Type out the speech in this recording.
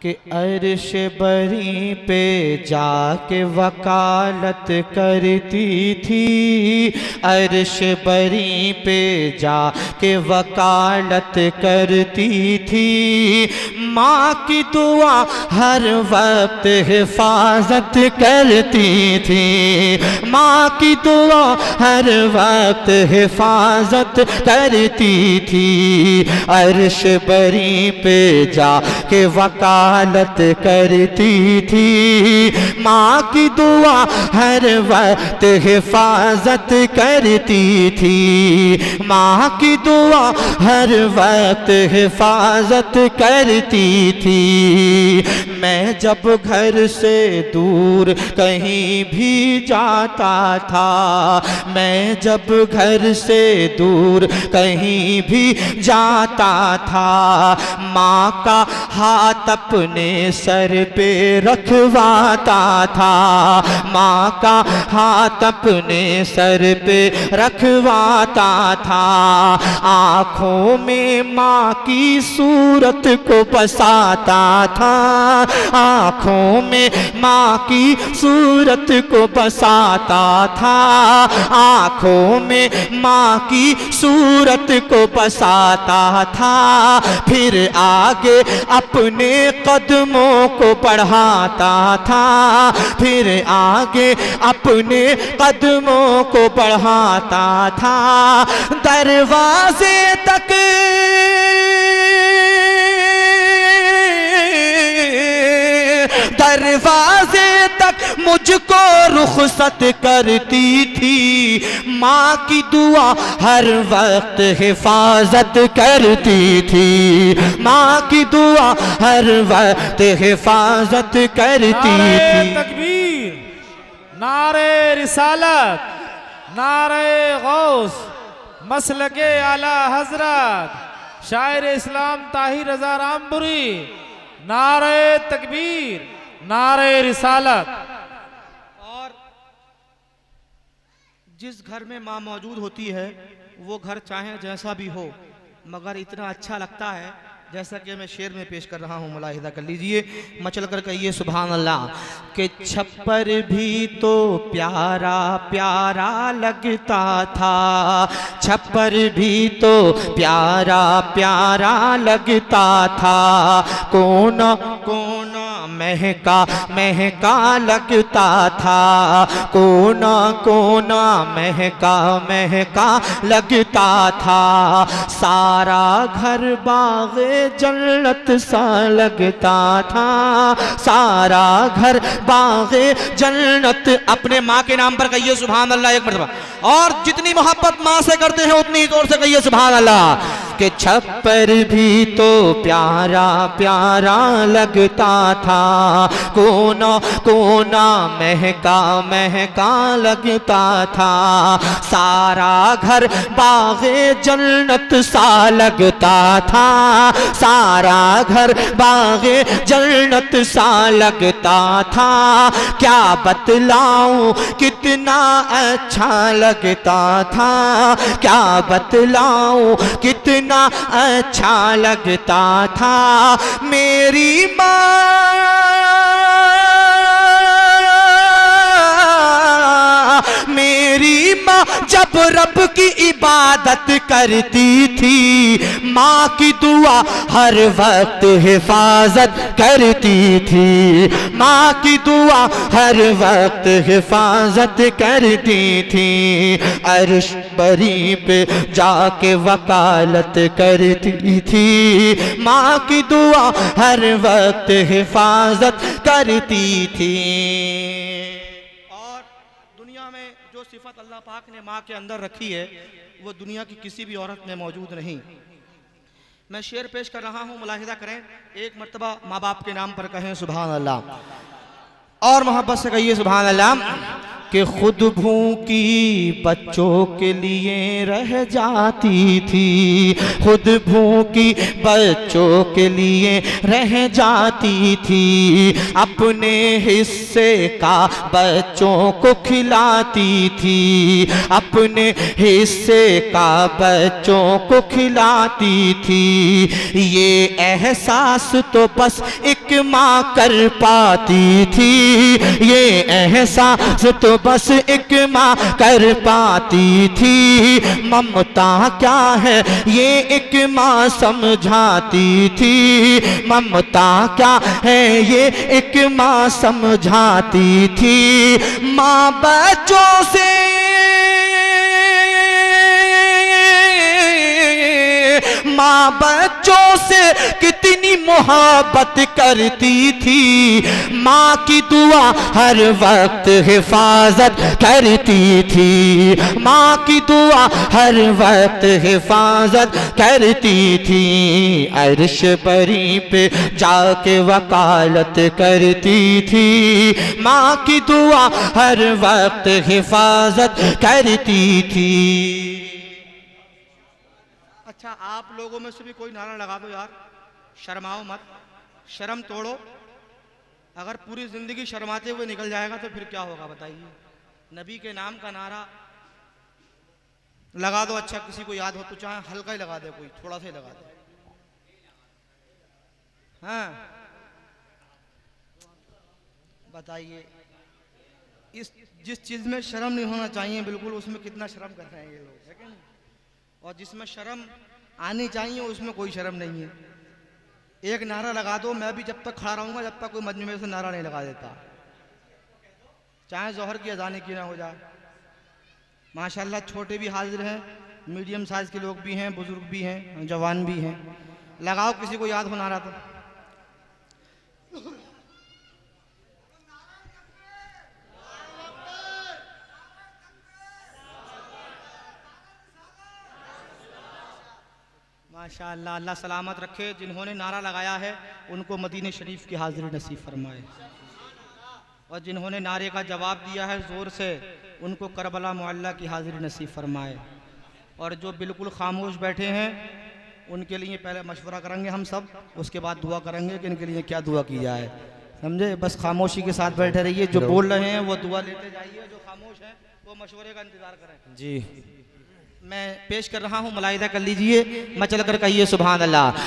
कि अर्श बरी पे जाके वकालत करती थी, अर्श बरी पे जाके वकालत करती थी। माँ की दुआ हर वक्त हिफाजत करती थी, माँ की दुआ हर वक्त हिफाजत करती थी। अर्श बरी पे जाके वकालत करती थी, माँ की दुआ हर वक्त हिफाजत करती थी, माँ की दुआ हर वक्त हिफाजत करती थी। मैं जब घर से दूर कहीं भी जाता था, मैं जब घर से दूर कहीं भी जाता था, माँ का हाथ अपने सर पे रखवाता था, माँ का हाथ अपने सर पे रखवाता था। आँखों में माँ की सूरत को बसाता था, आँखों में माँ की सूरत को बसाता था, आँखों में माँ की सूरत को बसाता था। फिर आगे अपने कदमों को बढ़ाता था, फिर आगे अपने कदमों को बढ़ाता था। दरवाजे तक दरवाजे तक मुझको रुखसत करती थी, माँ की दुआ हर वक्त हिफाजत करती थी, माँ की दुआ हर वक्त हिफाजत करती थी। तकबीर, नारे रिसालत, नारे गौस, मसलके आला हजरत शायर इस्लाम ताहिर रजा रामपुरी। नारे तकबीर, नारे रिसालत। और जिस घर में माँ मौजूद होती है वो घर चाहे जैसा भी हो, मगर इतना अच्छा लगता है जैसा कि मैं शेर में पेश कर रहा हूँ, मुलाहिदा कर लीजिए। मचल कर कहिए सुभान अल्लाह। कि छप्पर भी तो प्यारा प्यारा लगता था, छप्पर भी तो प्यारा प्यारा लगता था, कोना कोना महका महका लगता था, कोना कोना महका महका लगता था। सारा घर बाग़े जन्नत सा लगता था, सारा घर बाग़े जन्नत। अपने माँ के नाम पर कहिए सुभान अल्लाह एक मरतबा, और जितनी मोहब्बत माँ से करते हैं उतनी जोर से कहिए सुभान अल्लाह। कि छप्पर भी तो प्यारा प्यारा लगता था, कोना कोना महका महका लगता था, सारा घर बाग़े जन्नत सा लगता था, सारा घर बाग़े जन्नत सा लगता था। क्या बतलाऊं कितना अच्छा लगता था, क्या बतलाऊं कितना अच्छा लगता था। मेरी माँ, मेरी माँ जब रब की इबादत करती थी, माँ की दुआ हर वक्त हिफाजत करती थी, माँ की दुआ हर वक्त हिफाजत करती थी। अर्श बरी पे जाके वकालत करती थी, माँ की दुआ हर वक्त हिफाजत करती थी। जो सिफत अल्लाह पाक ने माँ के अंदर रखी है वो दुनिया की किसी भी औरत में मौजूद नहीं। मैं शेर पेश कर रहा हूँ, मुलाहिदा करें। एक मर्तबा माँ बाप के नाम पर कहें सुभान अल्लाह, और मोहब्बत से कहिए सुभान अल्लाह। कि खुद भूखी बच्चों के लिए रह जाती थी, खुद भूखी बच्चों के लिए रह जाती थी, अपने हिस्से हिस्से का बच्चों को खिलाती थी, अपने हिस्से का बच्चों को खिलाती थी। ये एहसास तो बस एक माँ कर पाती थी, ये एहसास तो बस एक माँ कर पाती थी। ममता क्या है ये एक माँ समझाती थी, ममता क्या है ये एक माँ समझाती थी। माँ बच्चों से माँ बच्चों से कितनी मोहब्बत करती थी, माँ की दुआ हर वक्त हिफाजत करती थी, माँ की दुआ हर वक्त हिफाजत करती थी। अर्श बरी पे जाके वकालत करती थी, माँ की दुआ हर वक्त हिफाजत करती थी। अच्छा, आप लोगों में से भी कोई नारा लगा दो यार, शर्माओ मत, शर्म तोड़ो। अगर पूरी जिंदगी शर्माते हुए निकल जाएगा तो फिर क्या होगा बताइए। नबी के नाम का नारा लगा दो। अच्छा, किसी को याद हो तो चाहे हल्का ही लगा दे, कोई थोड़ा सा ही लगा दे। हाँ बताइए, इस जिस चीज में शर्म नहीं होना चाहिए बिल्कुल, उसमें कितना शर्म कर रहे हैं ये लोग, है कि नहीं? और जिसमें शर्म आनी चाहिए उसमें कोई शर्म नहीं है। एक नारा लगा दो, मैं भी जब तक खड़ा रहूंगा जब तक कोई मजमे में से नारा नहीं लगा देता, चाहे जोहर की अजान की ना हो जाए। माशाल्लाह छोटे भी हाजिर हैं, मीडियम साइज के लोग भी हैं, बुजुर्ग भी हैं, जवान भी हैं। लगाओ, किसी को याद हो नारा तो। माशाअल्लाह, अल्लाह सलामत रखे। जिन्होंने नारा लगाया है उनको मदीने शरीफ की हाजिरी नसीब फरमाए, और जिन्होंने नारे का जवाब दिया है ज़ोर से उनको करबला मुअल्ला की हाजिरी नसीब फरमाए। और जो बिल्कुल खामोश बैठे हैं उनके लिए पहले मशवरा करेंगे हम सब, उसके बाद दुआ करेंगे कि इनके लिए क्या दुआ की जाए, समझे? बस खामोशी के साथ बैठे रहिए, जो बोल रहे हैं वो दुआ लेते जाइए, जो खामोश हैं वो मशवरे का इंतज़ार करें। जी मैं पेश कर रहा हूँ, मुलाहिदा कर लीजिए, मचल कर कहिए सुभान अल्लाह।